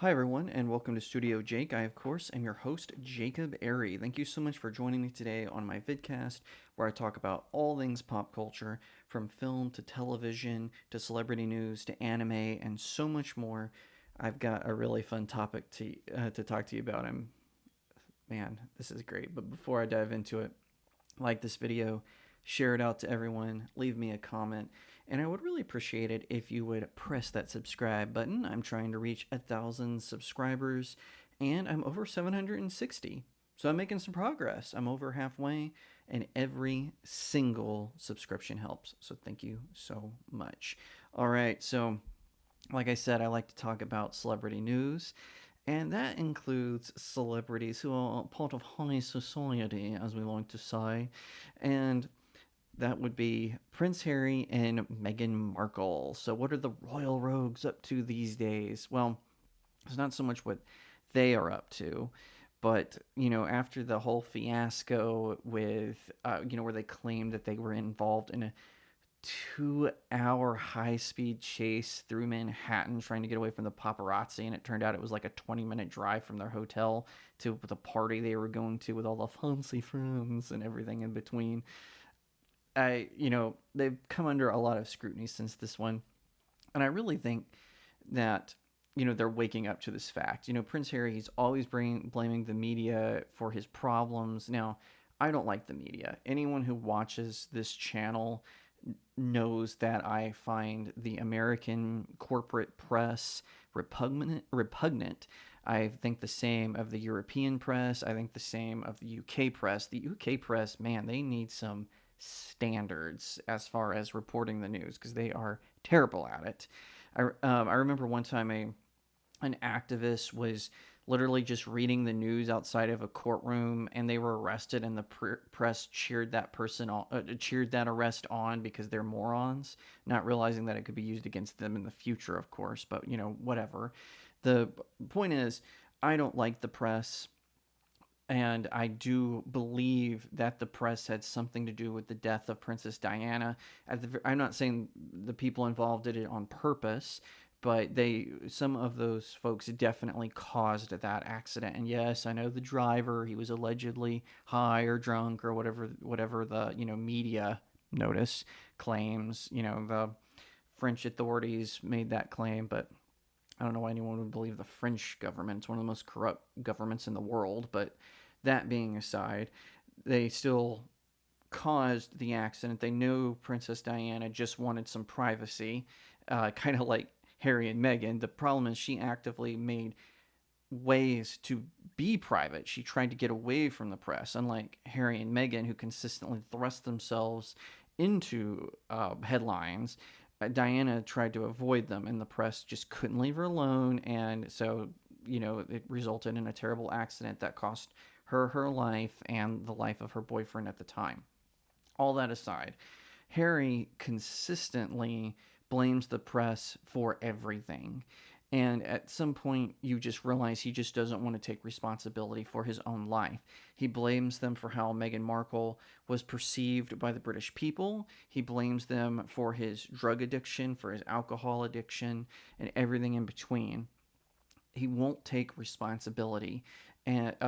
Hi, everyone, and welcome to Studio Jake. I, of course, am your host, Jacob Airy. Thank you so much for joining me today on my vidcast, where I talk about all things pop culture, from film to television to celebrity news to anime and so much more. I've got a really fun topic to talk to you about. Man, this is great. But before I dive into it, like this video, share it out to everyone, leave me a comment, and I would really appreciate it if you would press that subscribe button. I'm trying to reach 1,000 subscribers, and I'm over 760. So I'm making some progress. I'm over halfway, and every single subscription helps. So thank you so much. All right, so like I said, I like to talk about celebrity news, and that includes celebrities who are part of high society, as we like to say. And that would be Prince Harry and Meghan Markle. So, what are the royal rogues up to these days? Well, it's not so much what they are up to, but after the whole fiasco with where they claimed that they were involved in a 2-hour high speed chase through Manhattan trying to get away from the paparazzi, and it turned out it was like a 20-minute drive from their hotel to the party they were going to with all the fancy friends and everything in between. They've come under a lot of scrutiny since this one, and I really think that they're waking up to this fact. Prince Harry, he's always blaming the media for his problems. Now, I don't like the media. Anyone who watches this channel knows that I find the American corporate press repugnant. I think the same of the European press. I think the same of the UK press. The UK press, man, they need some standards as far as reporting the news because they are terrible at it. I remember one time an activist was literally just reading the news outside of a courtroom, and they were arrested, and the press cheered that person on, cheered that arrest on because they're morons, not realizing that it could be used against them in the future, of course. But whatever. The point is, I don't like the press. And I do believe that the press had something to do with the death of Princess Diana. I'm not saying the people involved did it on purpose, but some of those folks definitely caused that accident. And yes, I know the driver, he was allegedly high or drunk or whatever the media notice claims. The French authorities made that claim, but I don't know why anyone would believe the French government. It's one of the most corrupt governments in the world. But that being aside, they still caused the accident. They know Princess Diana just wanted some privacy, kind of like Harry and Meghan. The problem is she actively made ways to be private. She tried to get away from the press, unlike Harry and Meghan, who consistently thrust themselves into headlines. Diana tried to avoid them, and the press just couldn't leave her alone. And so, it resulted in a terrible accident that cost her life and the life of her boyfriend at the time. All that aside, Harry consistently blames the press for everything. And at some point, you just realize he just doesn't want to take responsibility for his own life. He blames them for how Meghan Markle was perceived by the British people. He blames them for his drug addiction, for his alcohol addiction, and everything in between. He won't take responsibility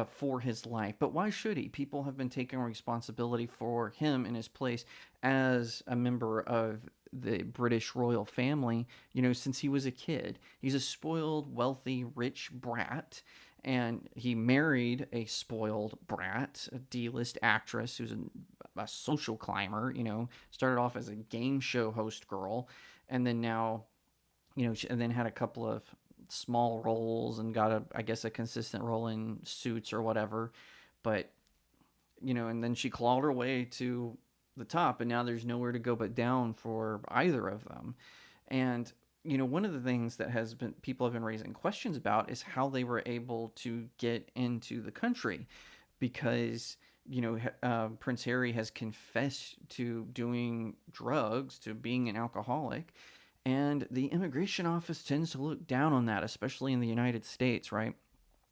for his life. But why should he? People have been taking responsibility for him in his place as a member of the British royal family, since he was a kid. He's a spoiled, wealthy, rich brat. And he married a spoiled brat, a D-list actress who's a social climber, started off as a game show host girl, and then now, and then had a couple of small roles and got I guess a consistent role in Suits or whatever. But and then she clawed her way to the top, and now there's nowhere to go but down for either of them. And one of the things that has been people have been raising questions about is how they were able to get into the country, because Prince Harry has confessed to doing drugs, to being an alcoholic, and the immigration office tends to look down on that, especially in the United States, right?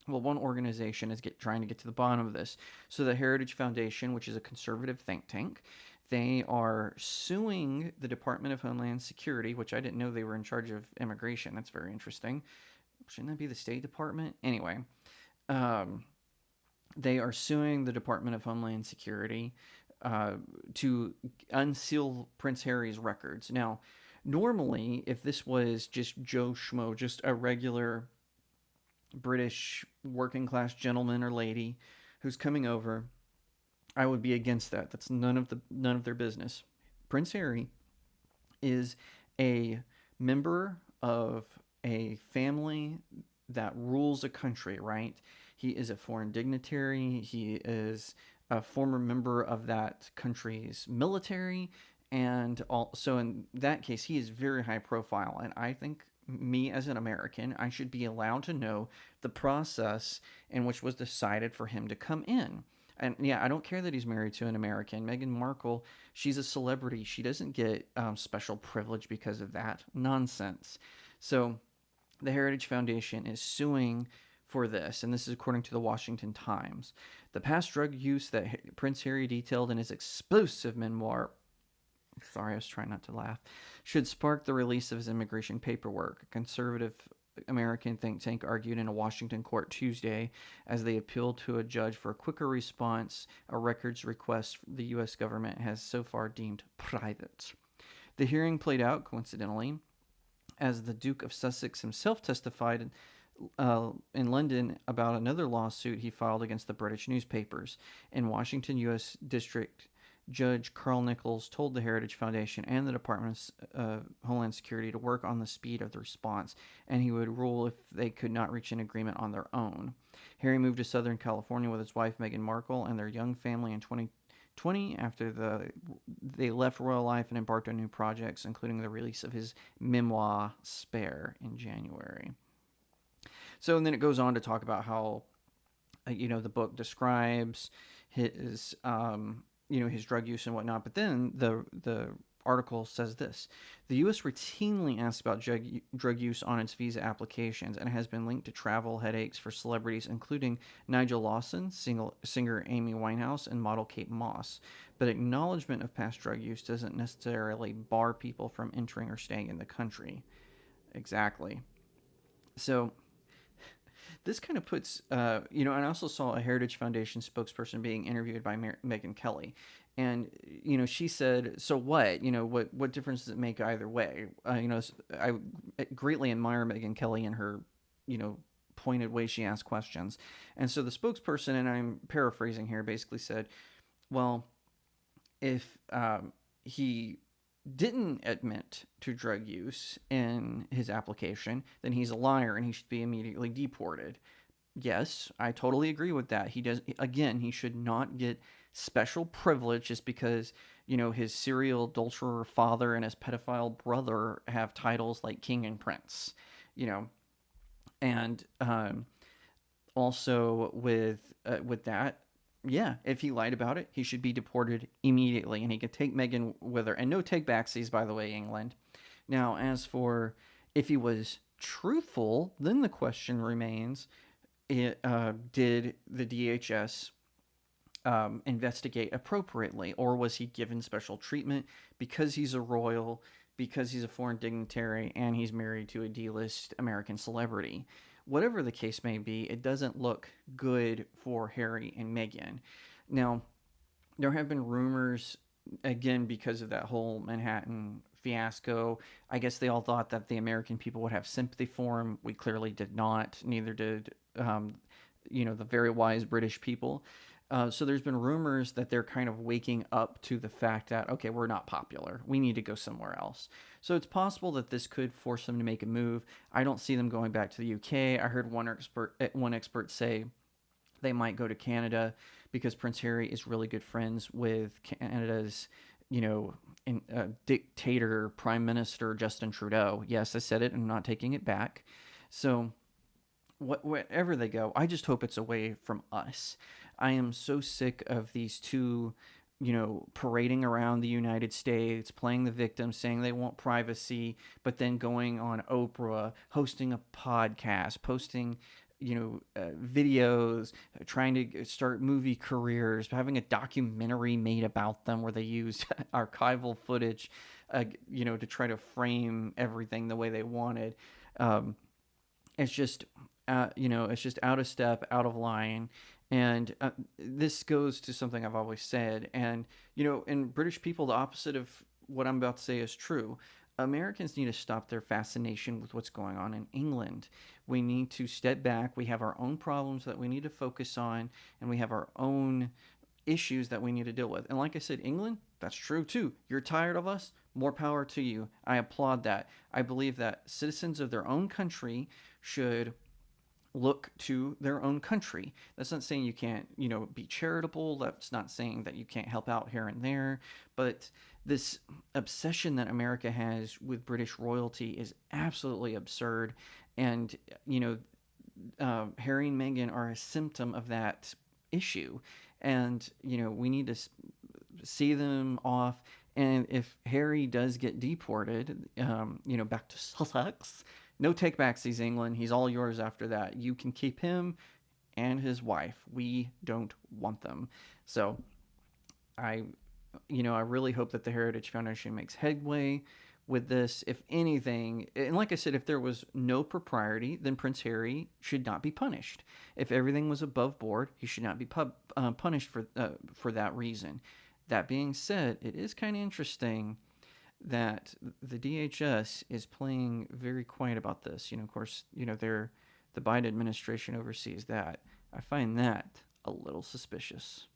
Well, one organization is trying to get to the bottom of this. So the Heritage Foundation, which is a conservative think tank, they are suing the Department of Homeland Security, which I didn't know they were in charge of immigration. That's very interesting. shouldn't that be the State Department? Anyway, um, they are suing the Department of Homeland Security uh, to unseal Prince Harry's records. Now, normally, if this was just Joe Schmo, just a regular British working class gentleman or lady who's coming over, I would be against that. That's none of their business. Prince Harry is a member of a family that rules a country, right? He is a foreign dignitary. He is a former member of that country's military. And also, in that case, he is very high profile. And I think me as an American, I should be allowed to know the process in which was decided for him to come in. And yeah, I don't care that he's married to an American. Meghan Markle, she's a celebrity. She doesn't get special privilege because of that nonsense. So the Heritage Foundation is suing for this, and this is according to the Washington Times. The past drug use that Prince Harry detailed in his explosive memoir, sorry, I was trying not to laugh, should spark the release of his immigration paperwork. A conservative American think tank argued in a Washington court Tuesday as they appealed to a judge for a quicker response, a records request the U.S. government has so far deemed private. The hearing played out, coincidentally, as the Duke of Sussex himself testified in London about another lawsuit he filed against the British newspapers. In Washington, U.S. District Judge Carl Nichols told the Heritage Foundation and the Department of Homeland Security to work on the speed of the response, and he would rule if they could not reach an agreement on their own. Harry moved to Southern California with his wife Meghan Markle and their young family in 2020 after they left royal life and embarked on new projects, including the release of his memoir Spare in January. So, and then it goes on to talk about how, the book describes his, his drug use and whatnot. But then the article says this: the U.S. routinely asks about drug use on its visa applications and has been linked to travel headaches for celebrities, including Nigel Lawson, singer Amy Winehouse, and model Kate Moss. But acknowledgement of past drug use doesn't necessarily bar people from entering or staying in the country. Exactly. So this kind of puts, and I also saw a Heritage Foundation spokesperson being interviewed by Megyn Kelly. And, she said, so what? What difference does it make either way? I greatly admire Megyn Kelly and her, pointed way she asks questions. And so the spokesperson, and I'm paraphrasing here, basically said, well, if he didn't admit to drug use in his application, then he's a liar and he should be immediately deported. Yes, I totally agree with that. He should not get special privilege just because, his serial adulterer father and his pedophile brother have titles like king and prince, and also with that, yeah, if he lied about it, he should be deported immediately, and he could take Meghan with her. And no take backsies, by the way, England. Now, as for if he was truthful, then the question remains: did the DHS investigate appropriately, or was he given special treatment because he's a royal, because he's a foreign dignitary, and he's married to a D-list American celebrity? Whatever the case may be, it doesn't look good for Harry and Meghan. Now, there have been rumors, again, because of that whole Manhattan fiasco. I guess they all thought that the American people would have sympathy for him. We clearly did not. Neither did, the very wise British people. So there's been rumors that they're kind of waking up to the fact that, okay, we're not popular. We need to go somewhere else. So it's possible that this could force them to make a move. I don't see them going back to the UK. I heard one expert say they might go to Canada because Prince Harry is really good friends with Canada's, dictator Prime Minister Justin Trudeau. Yes, I said it. I'm not taking it back. So wherever they go, I just hope it's away from us. I am so sick of these two, parading around the United States, playing the victim, saying they want privacy, but then going on Oprah, hosting a podcast, posting, videos, trying to start movie careers, having a documentary made about them where they used archival footage, to try to frame everything the way they wanted. it's just it's just out of step, out of line. And this goes to something I've always said. And in British people, the opposite of what I'm about to say is true. Americans need to stop their fascination with what's going on in England. We need to step back. We have our own problems that we need to focus on, and we have our own issues that we need to deal with. And like I said, England, that's true too. You're tired of us? More power to you. I applaud that. I believe that citizens of their own country should look to their own country. That's not saying you can't, be charitable. That's not saying that you can't help out here and there. But this obsession that America has with British royalty is absolutely absurd. And, Harry and Meghan are a symptom of that issue. And, we need to see them off. And if Harry does get deported, back to Sussex, no takebacksies, England. He's all yours after that. You can keep him and his wife. We don't want them. So I really hope that the Heritage Foundation makes headway with this. If anything, and like I said, if there was no propriety, then Prince Harry should not be punished. If everything was above board, he should not be punished for that reason. That being said, it is kind of interesting that the DHS is playing very quiet about this. Of course, the Biden administration oversees that. I find that a little suspicious.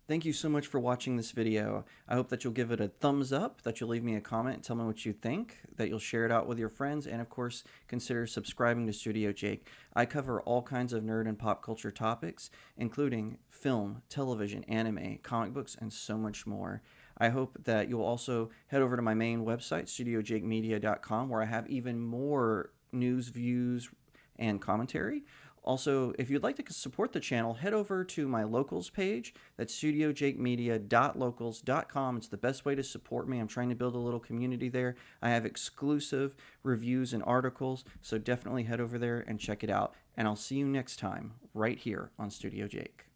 Thank you so much for watching this video. I hope that you'll give it a thumbs up, that you'll leave me a comment and tell me what you think, that you'll share it out with your friends, and of course, consider subscribing to StudioJake. I cover all kinds of nerd and pop culture topics, including film, television, anime, comic books, and so much more. I hope that you'll also head over to my main website, StudioJakeMedia.com, where I have even more news, views, and commentary. Also, if you'd like to support the channel, head over to my locals page. That's studiojakemedia.locals.com. It's the best way to support me. I'm trying to build a little community there. I have exclusive reviews and articles, so definitely head over there and check it out. And I'll see you next time right here on Studio Jake.